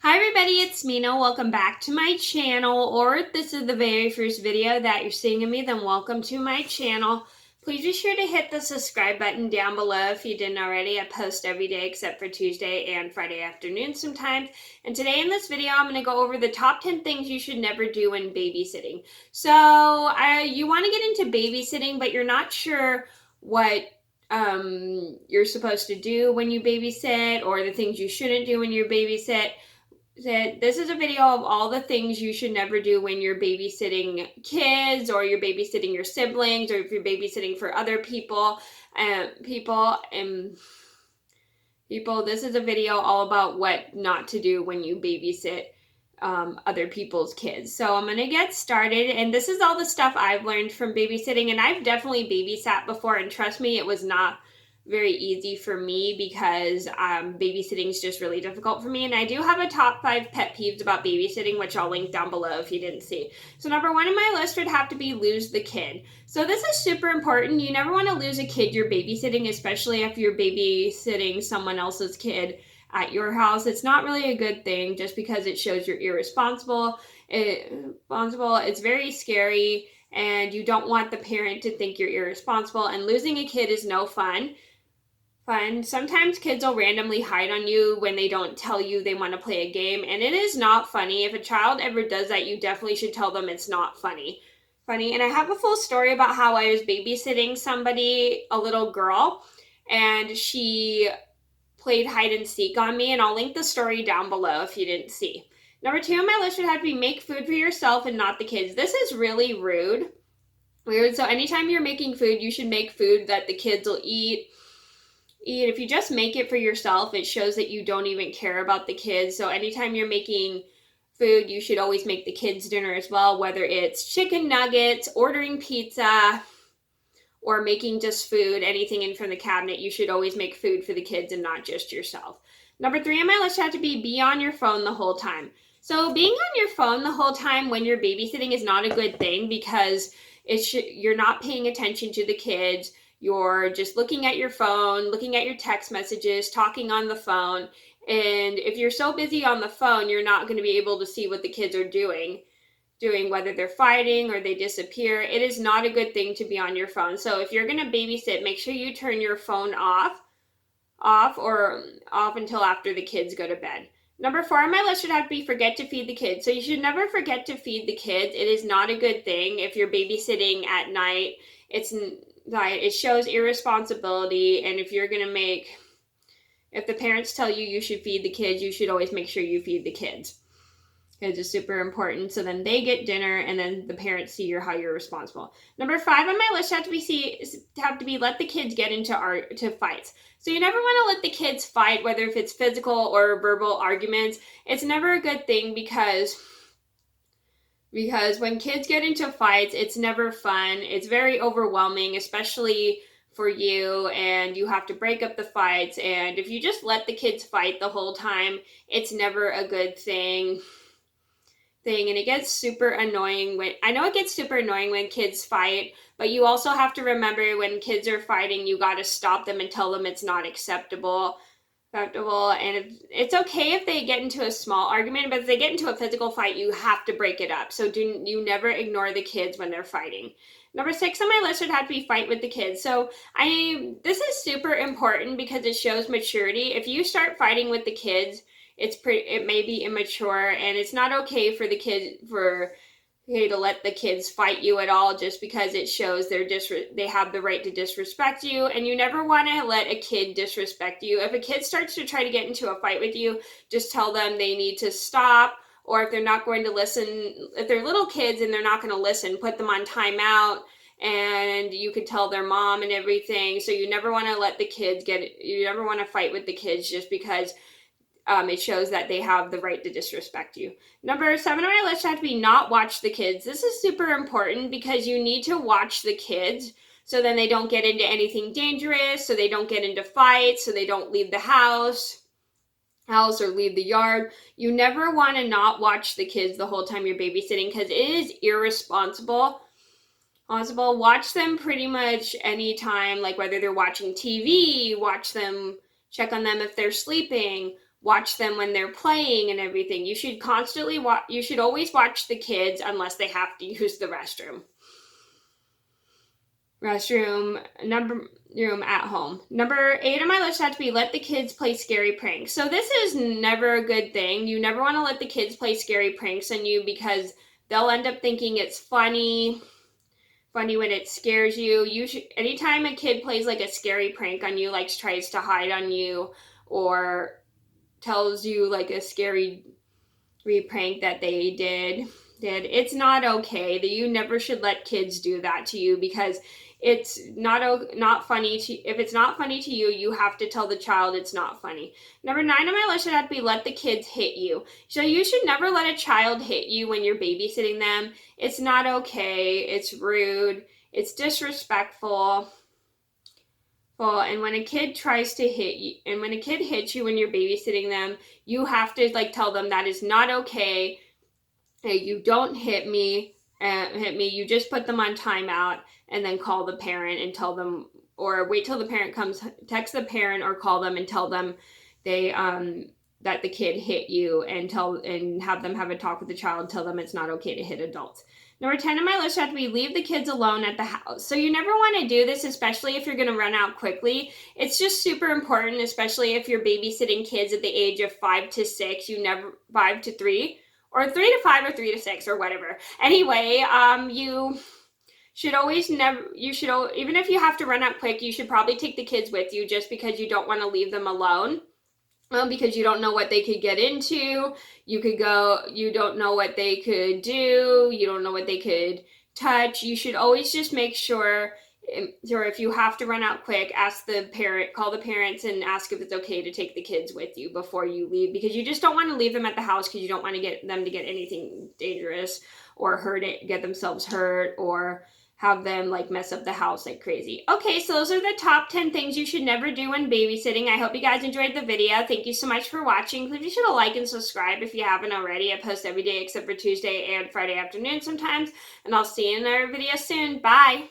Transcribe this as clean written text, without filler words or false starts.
Hi everybody, it's Mena. Welcome back to my channel, or if this is the very first video that you're seeing of me, then welcome to my channel. Please be sure to hit the subscribe button down below if you didn't already. I post every day except for Tuesday and Friday afternoon sometimes. And today in this video, I'm going to go over the top 10 things you should never do when babysitting. So you want to get into babysitting, but you're not sure what you're supposed to do when you babysit, or the things you shouldn't do when you babysit. This is a video of all the things you should never do when you're babysitting kids, or you're babysitting your siblings, or if you're babysitting for other people. This is a video all about what not to do when you babysit other people's kids. So I'm gonna get started, and this is all the stuff I've learned from babysitting, and I've definitely babysat before, and trust me, it was not very easy for me because babysitting is just really difficult for me. And I do have a top 5 pet peeves about babysitting, which I'll link down below if you didn't see. So number 1 in my list would have to be lose the kid. So this is super important. You never want to lose a kid you're babysitting, especially if you're babysitting someone else's kid at your house. It's not really a good thing just because it shows you're irresponsible. It's very scary, and you don't want the parent to think you're irresponsible, and losing a kid is no fun. Sometimes kids will randomly hide on you when they don't tell you they want to play a game, and it is not funny. If a child ever does that, you definitely should tell them it's not funny. And I have a full story about how I was babysitting somebody, a little girl, and she played hide and seek on me, and I'll link the story down below if you didn't see. Number 2 on my list would have to be make food for yourself and not the kids. This is really rude. So anytime you're making food, you should make food that the kids will eat. If you just make it for yourself, it shows that you don't even care about the kids. So anytime you're making food, you should always make the kids dinner as well, whether it's chicken nuggets, ordering pizza, or making just food, anything in from the cabinet. You should always make food for the kids and not just yourself. Number 3 on my list had to be on your phone the whole time. So being on your phone the whole time when you're babysitting is not a good thing, because you're not paying attention to the kids. You're just looking at your phone, looking at your text messages, talking on the phone. And if you're so busy on the phone, you're not going to be able to see what the kids are doing, whether they're fighting or they disappear. It is not a good thing to be on your phone. So if you're going to babysit, make sure you turn your phone off until after the kids go to bed. Number 4 on my list should have to be forget to feed the kids. So you should never forget to feed the kids. It is not a good thing if you're babysitting at night. It shows irresponsibility, and if the parents tell you should feed the kids, you should always make sure you feed the kids. It's super important, so then they get dinner, and then the parents see how you're responsible. Number 5 on my list have to be let the kids get into fights. So you never want to let the kids fight, whether if it's physical or verbal arguments. It's never a good thing because when kids get into fights, it's never fun. It's very overwhelming, especially for you, and you have to break up the fights. And if you just let the kids fight the whole time, it's never a good thing. And it gets super annoying when kids fight, but you also have to remember when kids are fighting, you got to stop them and tell them it's not acceptable. And it's okay if they get into a small argument, but if they get into a physical fight, you have to break it up. So you never ignore the kids when they're fighting. Number 6 on my list would have to be fight with the kids. So this is super important because it shows maturity. If you start fighting with the kids, it may be immature, and it's not okay for the kids to let the kids fight you at all, just because it shows they have the right to disrespect you, and you never want to let a kid disrespect you. If a kid starts to try to get into a fight with you, just tell them they need to stop, or if they're not going to listen, if they're little kids and they're not going to listen, put them on timeout, and you could tell their mom and everything. So you never want to you never want to fight with the kids just because it shows that they have the right to disrespect you. Number 7 on my list had to be not watch the kids. This is super important because you need to watch the kids so then they don't get into anything dangerous, so they don't get into fights, so they don't leave the house or leave the yard. You never want to not watch the kids the whole time you're babysitting, because it is irresponsible. Watch them pretty much anytime, like whether they're watching TV, watch them, check on them if they're sleeping. watch them when they're playing and everything. You should constantly watch, you should always watch the kids unless they have to use the restroom. Room at home. Number 8 on my list had to be let the kids play scary pranks. So this is never a good thing. You never want to let the kids play scary pranks on you because they'll end up thinking it's funny when it scares you. Anytime a kid plays like a scary prank on you, like tries to hide on you or tells you like a scary prank that they did, it's not okay. That you never should let kids do that to you because it's not funny to, if it's not funny to you, you have to tell the child it's not funny. Number 9 on my list should have to be let the kids hit you. So you should never let a child hit you when you're babysitting them. It's not okay. It's rude. It's disrespectful. And when a kid tries to hit you, and when a kid hits you when you're babysitting them, you have to like tell them that is not okay. Hey, you don't hit me. You just put them on timeout and then call the parent and tell them, or wait till the parent comes, text the parent or call them and tell them they that the kid hit you, and have them have a talk with the child, tell them it's not okay to hit adults. Number 10 on my list had to be leave the kids alone at the house. So you never want to do this, especially if you're going to run out quickly. It's just super important, especially if you're babysitting kids at the age of 5 to 6, 5 to 3, or 3 to 5 or 3 to 6 or whatever. Anyway, you should always even if you have to run out quick, you should probably take the kids with you just because you don't want to leave them alone. Because you don't know what they could get into. You don't know what they could do. You don't know what they could touch. You should always just make sure, or if you have to run out quick, call the parents and ask if it's okay to take the kids with you before you leave, because you just don't want to leave them at the house because you don't want to get them to get anything dangerous or get themselves hurt, or have them like mess up the house like crazy. Okay, so those are the top 10 things you should never do when babysitting. I hope you guys enjoyed the video. Thank you so much for watching. Please be sure to like and subscribe if you haven't already. I post every day except for Tuesday and Friday afternoon sometimes. And I'll see you in our video soon. Bye!